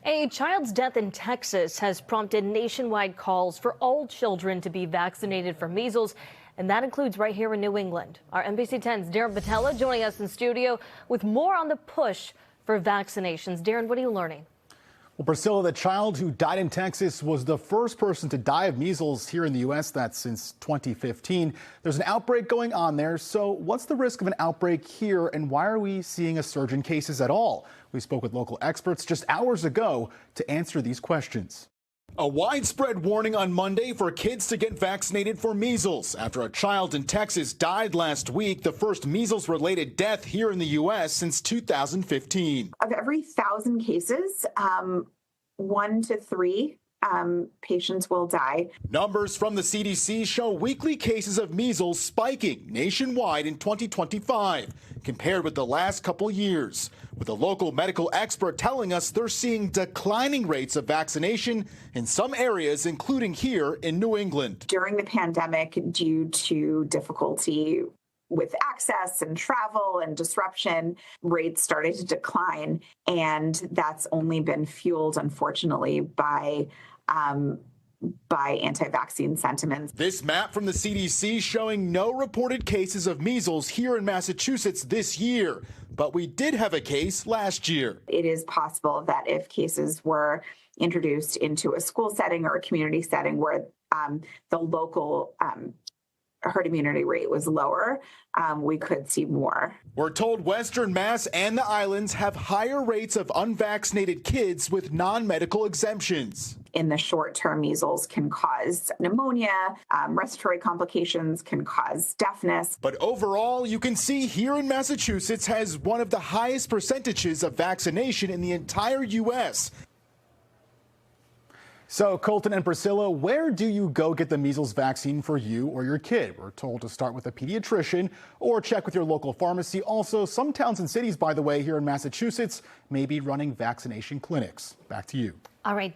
A child's death in Texas has prompted nationwide calls for all children to be vaccinated for measles, and that includes right here in New England. Our NBC 10's Darren Patella joining us in studio with more on the push for vaccinations. Darren, what are you learning? Well, Priscilla, the child who died in Texas was the first person to die of measles here in the U.S. That's since 2015. There's an outbreak going on there. So what's the risk of an outbreak here, and why are we seeing a surge in cases at all? We spoke with local experts just hours ago to answer these questions. A widespread warning on Monday for kids to get vaccinated for measles after a child in Texas died last week, the first measles-related death here in the U.S. since 2015. Of every 1,000 cases, 1 to 3 patients will die. Numbers from the CDC show weekly cases of measles spiking nationwide in 2025 compared with the last couple years, with a local medical expert telling us they're seeing declining rates of vaccination in some areas, including here in New England. During the pandemic, due to difficulty with access and travel and disruption, rates started to decline, and that's only been fueled, unfortunately, by anti-vaccine sentiments. This map from the CDC showing no reported cases of measles here in Massachusetts this year, but we did have a case last year. It is possible that if cases were introduced into a school setting or a community setting where the local herd immunity rate was lower, we could see more. We're told Western Mass and the islands have higher rates of unvaccinated kids with non-medical exemptions. In the short term, measles can cause pneumonia, respiratory complications, can cause deafness. But overall, you can see here in Massachusetts has one of the highest percentages of vaccination in the entire U.S. So, Colton and Priscilla, where do you go get the measles vaccine for you or your kid? We're told to start with a pediatrician or check with your local pharmacy. Also, some towns and cities, by the way, here in Massachusetts may be running vaccination clinics. Back to you. All right.